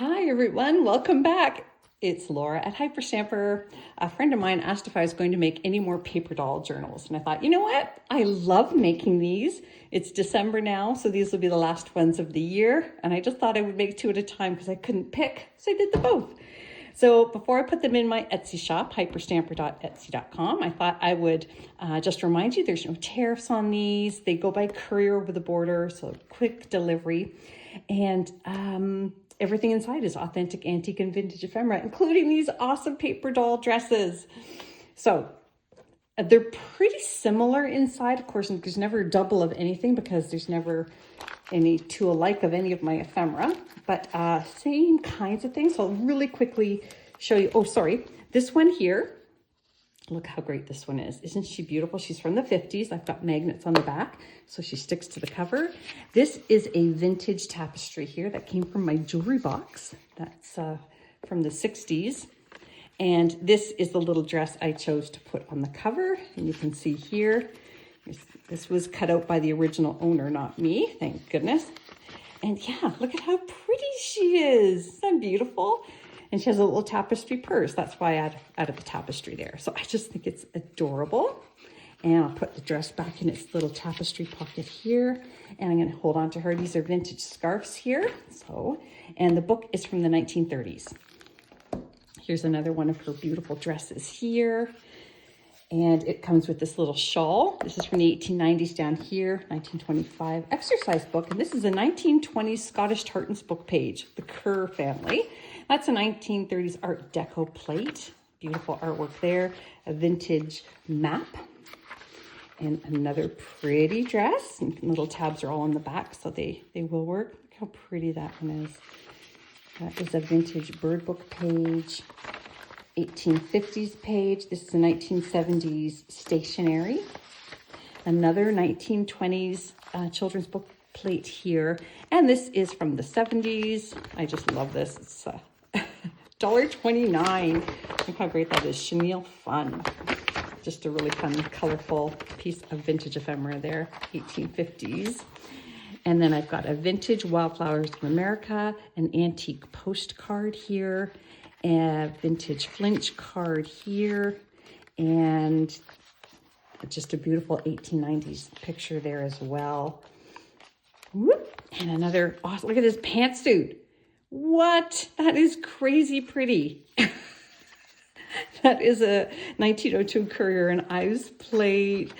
Hi everyone, welcome back. It's Laura at Hyperstamper. A friend of mine asked if I was going to make any more paper doll journals. And I thought, you know what? I love making these. It's December now, so these will be the last ones of the year. And I just thought I would make two at a time because I couldn't pick, so I did them both. So before I put them in my Etsy shop, hyperstamper.etsy.com, I thought I would just remind you there's no tariffs on these. They go by courier over the border, so quick delivery. And everything inside is authentic, antique, and vintage ephemera, including these awesome paper doll dresses. So they're pretty similar inside. Of course, there's never a double of anything because there's never any two alike of any of my ephemera, but same kinds of things. So I'll really quickly show you. Oh, sorry. This one here. Look how great this one is. Isn't she beautiful? She's from the 50s. I've got magnets on the back, so she sticks to the cover. This is a vintage tapestry here that came from my jewelry box. That's from the 60s. And this is the little dress I chose to put on the cover. And you can see here, this was cut out by the original owner, not me, thank goodness. And yeah, look at how pretty she is. Isn't that beautiful? And she has a little tapestry purse. That's why I added the tapestry there. So I just think it's adorable. And I'll put the dress back in its little tapestry pocket here. And I'm gonna hold on to her. These are vintage scarves here. And the book is from the 1930s. Here's another one of her beautiful dresses here. And it comes with this little shawl. This is from the 1890s down here, 1925 exercise book. And this is a 1920s Scottish tartans book page, the Kerr family. That's a 1930s Art Deco plate. Beautiful artwork there. A vintage map. And another pretty dress. And little tabs are all on the back, so they will work. Look how pretty that one is. That is a vintage bird book page. 1850s page. This is a 1970s stationery. Another 1920s children's book plate here. And this is from the 70s. I just love this. It's $1.29. Look how great that is. Chenille Fun. Just a really fun, colorful piece of vintage ephemera there. 1850s. And then I've got a vintage Wildflowers from America, an antique postcard here, a vintage Flinch card here, and just a beautiful 1890s picture there as well. Whoop. And another awesome, look at this pantsuit. What? That is crazy pretty. That is a 1902 Courier and Ives plate.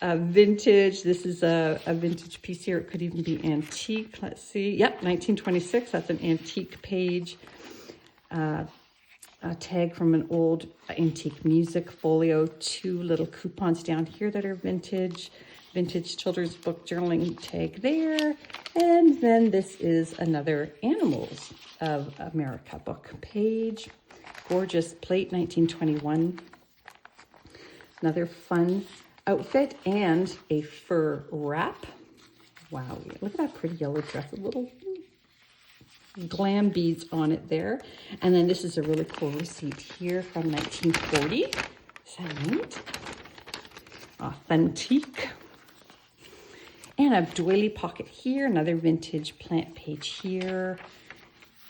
Vintage. This is a vintage piece here. It could even be antique. Let's see. Yep, 1926. That's an antique page. A tag from an old antique music folio. Two little coupons down here that are vintage. Vintage children's book journaling tag there. And then this is another Animals of America book page. Gorgeous plate, 1921. Another fun outfit and a fur wrap. Wow, look at that pretty yellow dress. A little glam beads on it there. And then this is a really cool receipt here from 1940. Is that neat? Authentique. And a doily pocket here. Another vintage plant page here.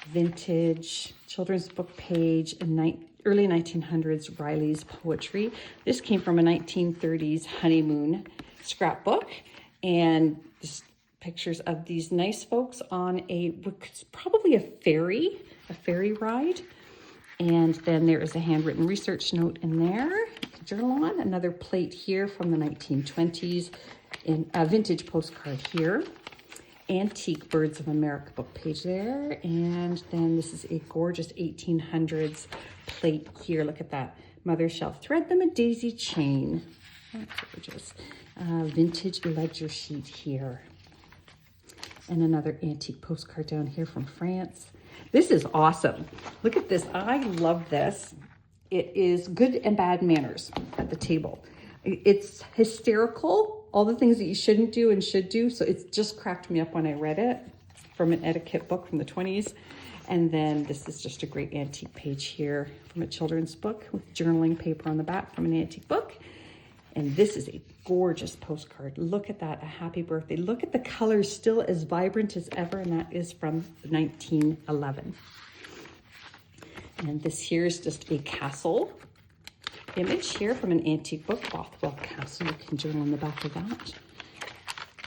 Vintage children's book page. Early 1900s Riley's poetry. This came from a 1930s honeymoon scrapbook. And just pictures of these nice folks on probably a ferry ride. And then there is a handwritten research note in there to journal on. Another plate here from the 1920s, in a vintage postcard here. Antique Birds of America book page there. And then this is a gorgeous 1800s plate here. Look at that. Mother shall thread them a daisy chain. That's gorgeous. Vintage ledger sheet here. And another antique postcard down here from France. This is awesome. Look at this. I love this. It is good and bad manners at the table. It's hysterical, all the things that you shouldn't do and should do. So it just cracked me up when I read it from an etiquette book from the 20s. And then this is just a great antique page here from a children's book with journaling paper on the back from an antique book. And this is a gorgeous postcard. Look at that, a happy birthday. Look at the colors, still as vibrant as ever, and that is from 1911. And this here is just a castle image here from an antique book, Bothwell Castle. You can journal on the back of that.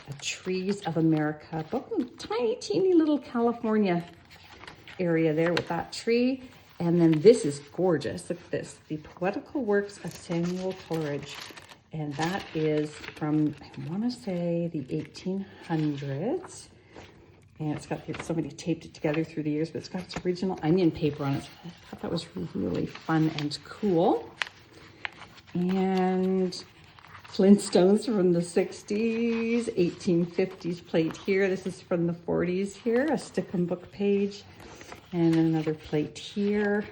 A Trees of America book, tiny, teeny little California area there with that tree. And then this is gorgeous. Look at this, The Poetical Works of Samuel Coleridge. And that is from, I want to say, the 1800s. And it's got, somebody taped it together through the years, but it's got its original onion paper on it. I thought that was really fun and cool. And Flintstones from the 60s, 1850s plate here. This is from the 40s here, a Stickham book page. And another plate here.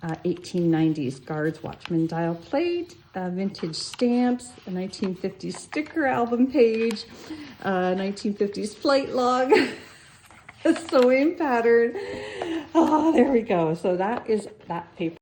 1890s Guards Watchman dial plate, vintage stamps, a 1950s sticker album page, 1950s flight log, a sewing pattern. Oh, there we go. So that is that paper.